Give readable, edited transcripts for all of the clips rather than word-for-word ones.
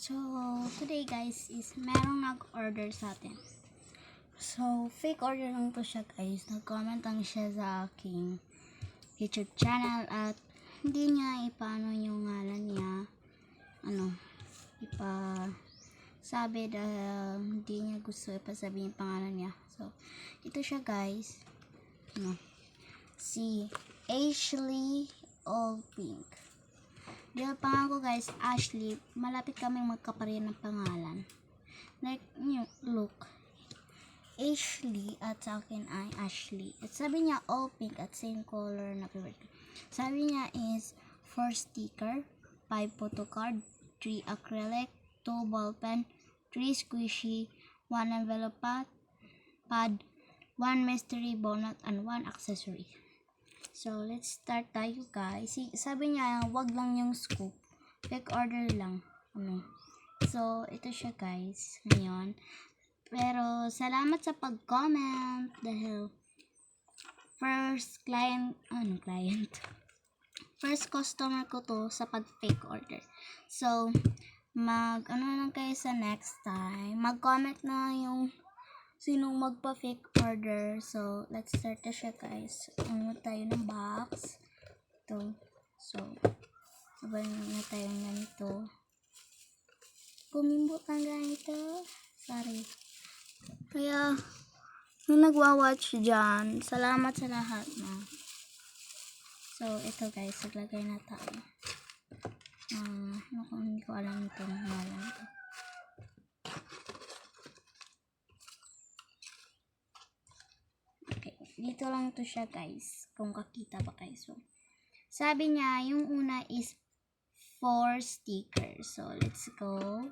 So, today guys is merong nag-order sa atin. So, fake order lang to siya guys. Nag-comment lang siya sa aking YouTube channel at hindi niya ipano yung ngalan niya. Sabi dahil hindi niya gusto ipasabi yung pangalan niya. So, ito siya guys. Si Ashley Allpink. Dahil pangalan ko guys, Ashley, malapit kaming magkapareho ng pangalan. Like, look. Ashley at sa akin ay Ashley. At sabi niya all pink at same color na favorite. Sabi niya is 4 sticker, 5 photo card, 3 acrylic, 2 ball pen, 3 squishy, 1 envelope pad, 1 mystery bonnet, and 1 accessory. So, let's start tayo guys. Sabi niya, wag lang yung scoop. Fake order lang. So, ito siya guys. Ngayon. Pero, salamat sa pag-comment. Dahil, first first customer ko to sa pag-fake order. So, lang kayo sa next time. Mag-comment na yung sinong magpa-fake order. So, let's start na siya guys. Tayo ng box. Ito. So, sabayin na tayo ganito. Pumimbot ng ganito. Sorry. Kaya, yung nagwa-watch dyan, salamat sa lahat na. So, ito guys, naglagay na tayo. Hindi ko alam itong ngalan to. Dito lang to siya guys, kung kakita ba kayo. So, sabi niya, yung una is 4 stickers. So, let's go.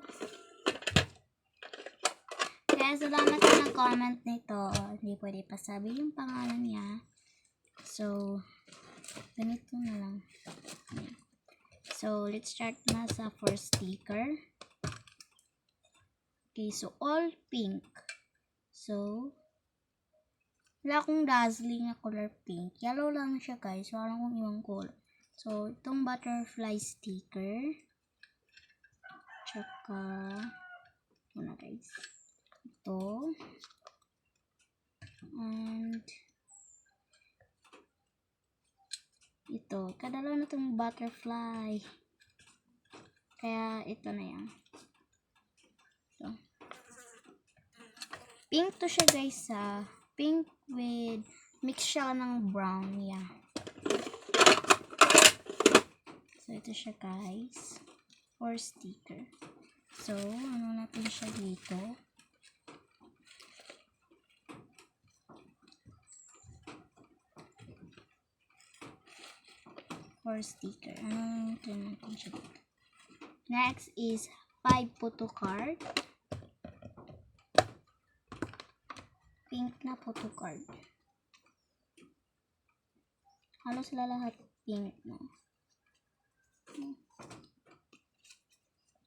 Kaya salamat sa nag-comment nito. Hindi pwede pa sabi yung pangalan niya. So, ganito na lang. So, let's start na sa 4 sticker. Okay, so all pink. So, wala akong dazzling na color pink. Yellow lang siya guys. Wala akong ibang color. So, itong butterfly sticker. Tsaka, guys. Ito. And, ito. Kadalaw na itong butterfly. Kaya, ito na yan. Ito. Pink to siya guys pink with mix siya ng brown. Yeah. So, ito siya guys. 4 sticker. So, natin siya dito. Sticker. Natin siya dito. Next is 5 photo card. Pink na photo card. Halos lahat pink na.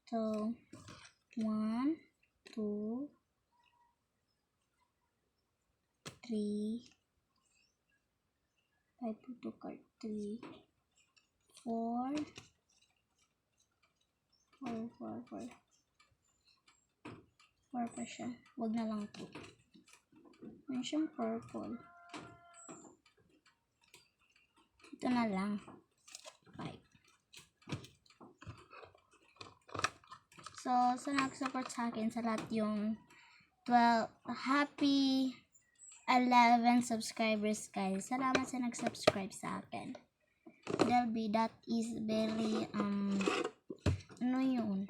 So, 1, 2, 3, 5 photo card, 3, 4, 4 pa siya. Wag na lang 2. May siyang purple. Ito na lang. 5. So, sa nag-support sa akin sa lahat yung happy 11 subscribers guys. Salamat sa nag-subscribe sa akin. That is very yun.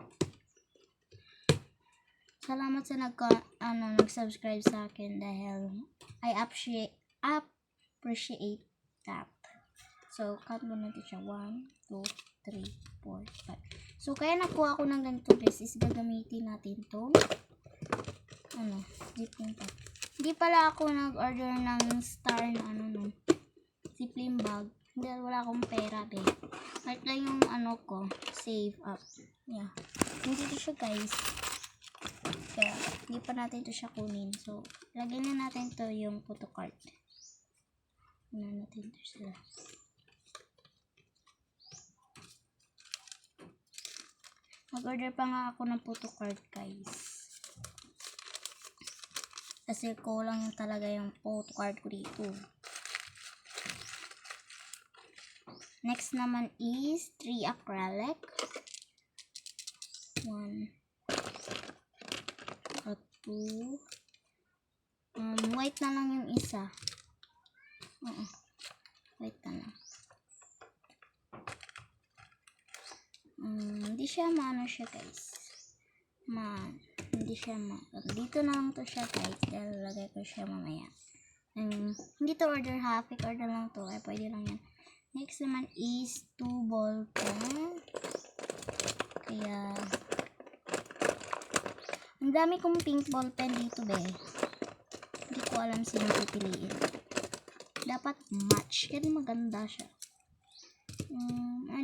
Salamat sa nag-subscribe sa akin dahil I appreciate that. So, count mo natin siya. 1, 2, 3, 4, 5. So, kaya nakuha ko ng ganito guys is gagamitin natin to. Zipin pa. Hindi pala ako nag-order ng star na zipline bag. Dahil wala akong pera Kahit lang yung ko, save up. Yeah. Hindi ito siya guys. Kaya, hindi pa natin ito siya kunin. So, lagyan na natin ito yung photo card. Natin ito sila. Mag-order pa nga ako ng photo card, guys. Kasi kulang talaga yung photo card ko dito. Next naman is 3 acrylic. 1 at 2. White na lang yung isa. White na lang. Hindi siya maano siya, guys. Hindi siya dito na lang to siya, guys. Dahil lagay ko siya mamaya. Hindi to order half. Order lang to. Ay, pwede lang yan. Next naman is 2 ball pen. Kaya, ang dami kong pink ball pen dito, be. Hindi ko alam sino pipiliin. Dapat match. Kasi maganda siya.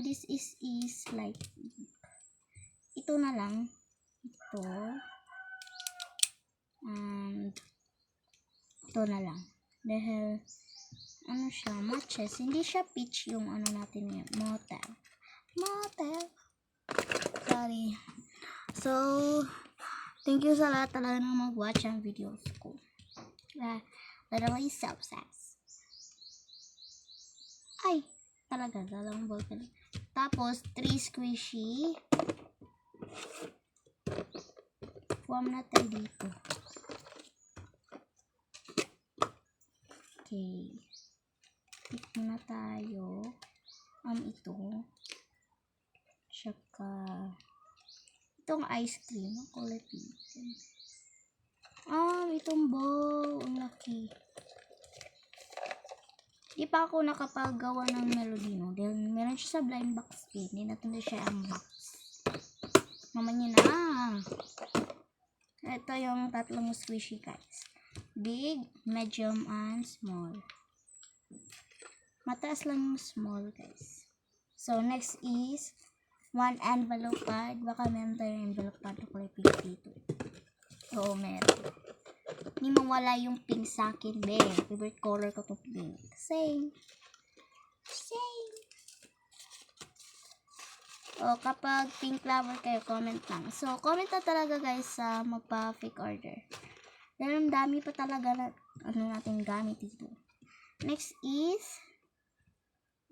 This is like, ito na lang. Ito. And, ito na lang. Dahil, ano siya, matches. Hindi siya peach yung ano natin yun. Motel. Sorry. So, thank you sa lahat talaga na mag-watch ang videos ko. Literally self-sass. Ay, talaga, dalawang ball pen. Tapos, 3 squishy. Form na tayo dito. Okay. Pick muna tayo. Ito. Tsaka, itong ice cream. Ang kulay pink. Itong bow. Ang laki. Di pa ako nakapagawa ng melody, no? Dahil meron siya sa blind box. Hindi natin na siya unbox. Mamanya na. Ito yung tatlong squishy, guys. Big, medium, and small. Mataas lang yung small, guys. So, next is 1 envelope card. Baka meron tayong envelope card na kulay pink dito. Oo, meron. Hindi mawala yung pink sa akin, be. Favorite color ko to pink. Same. O, kapag pink lover kayo, comment lang. So, comment na talaga, guys, sa magpa-fake order. Dahil ang dami pa talaga na, natin gamit dito. Next is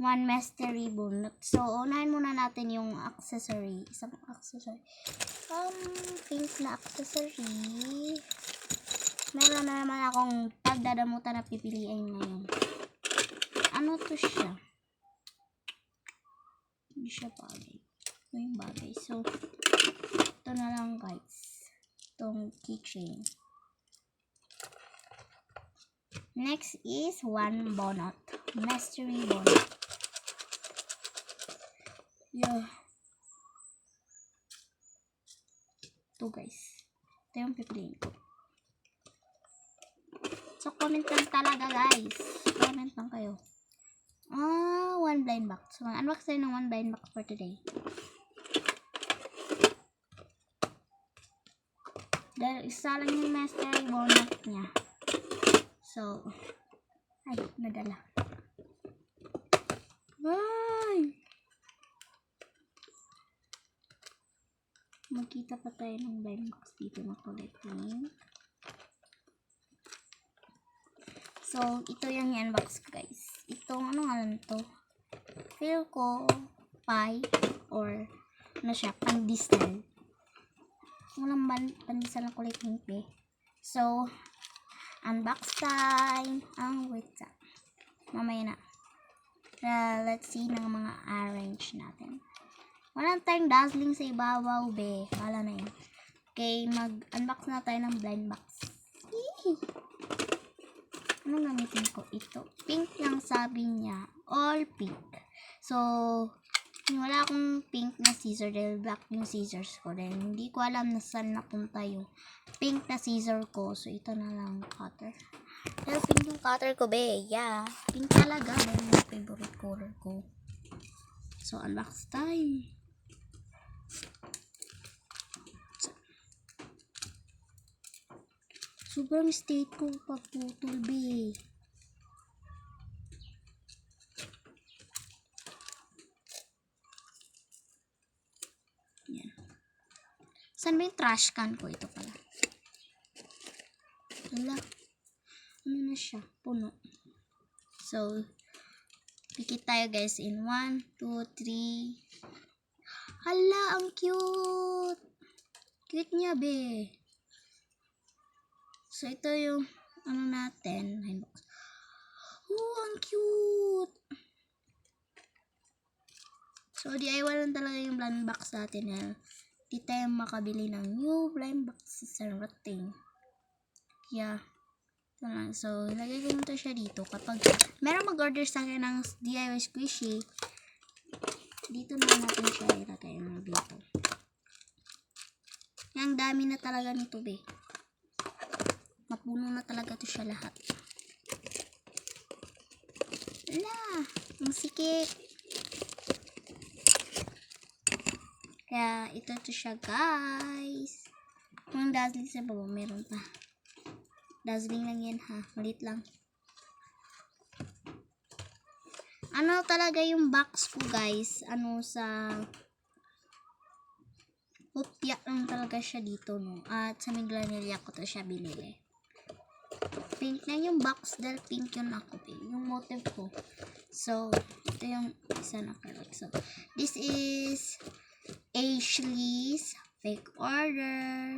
1 mystery bonnet. So, unahin muna natin yung accessory. Isang accessory. Pink na accessory. Meron na naman akong pagdadamutan na pipiliin ngayon. Ano to siya? Hindi siya bagay. Ito yung bagay. So, ito na lang, guys. Itong keychain. Next is 1 bonnet. Mystery bonnet. Yeah. Ito, guys. Ito yung pipiliin ko. So, comment lang talaga, guys. Comment lang kayo. 1 blind box. So, unbox tayo ng 1 blind box for today. Dahil isa lang yung mystery bonnet niya. So, ay, nadala. Bye! Magkita pa tayo ng blind box dito na kulay pink. So, ito yung i-unbox ko, guys. Itong, ano nga lang to? Feel ko, pie, or, ano siya, pandesal. Walang pandesal na kulay pink, eh. So, unbox time. Wait lang. Mamaya na. Let's see ng mga orange natin. Walang tayong dazzling sa ibabaw, be. Kala na yun. Okay, mag-unbox na tayo ng blind box. Anong gamitin ko? Ito. Pink lang sabi niya. All pink. So, wala akong pink na scissor dahil black yung scissors ko. Dahil hindi ko alam na saan napunta yung pink na scissor ko. So, ito na lang cutter. Dahil pink yung cutter ko, be. Yeah. Pink talaga. Dahil yung favorite color ko. So, unbox tayo. Sobrang state ko pagputol, be. Yan. Saan ba yung trash can ko? Ito pala. Wala. Ano na siya? Puno. So, pikit tayo guys in 1, 2, 3. Hala, ang cute! Cute niya, be. So, ito yung ano natin. Oh, ang cute! So, DIY lang talaga yung blind box natin. Hindi tayo makabili ng new blind box sa rating. Yeah. Ito lang. So, ilagay ko muna siya dito. Kapag meron mag-order sa akin ng DIY squishy, dito na natin siya ilagay dito. Ang dami na talaga nito, be. Mapuno na talaga to siya lahat. Ala, ang sikip. Kaya, ito to siya, guys. Yung dazzling sa baba, meron pa. Dazzling lang yan, ha. Malit lang. Ano talaga yung box ko, guys? Ano sa... Upya lang talaga siya dito, no? At sa Miglanilla ko to siya binili. Pink na yung box dahil pink yun ako, yung motive ko. So, ito yung isa na kalak. So, this is Ashley's fake order.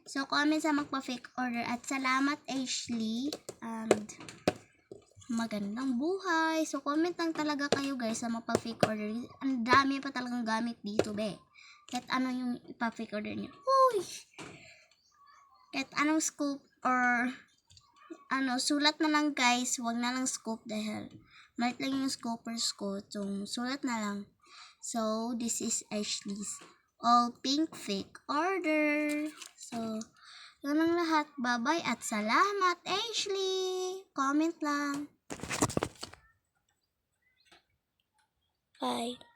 So, comment sa magpa-fake order. At salamat, Ashley. And, magandang buhay. So, comment lang talaga kayo, guys, sa magpa-fake order. Ang dami pa talagang gamit dito, be. Kahit ano yung ipa-fake order niyo. Uy! Kahit anong scoop or ano, sulat na lang, guys. Huwag na lang scoop dahil malit lang yung scoopers ko. So, sulat na lang. So, this is Ashley's all pink fake order. So, yun ang lahat. Bye-bye at salamat, Ashley. Comment lang. Bye.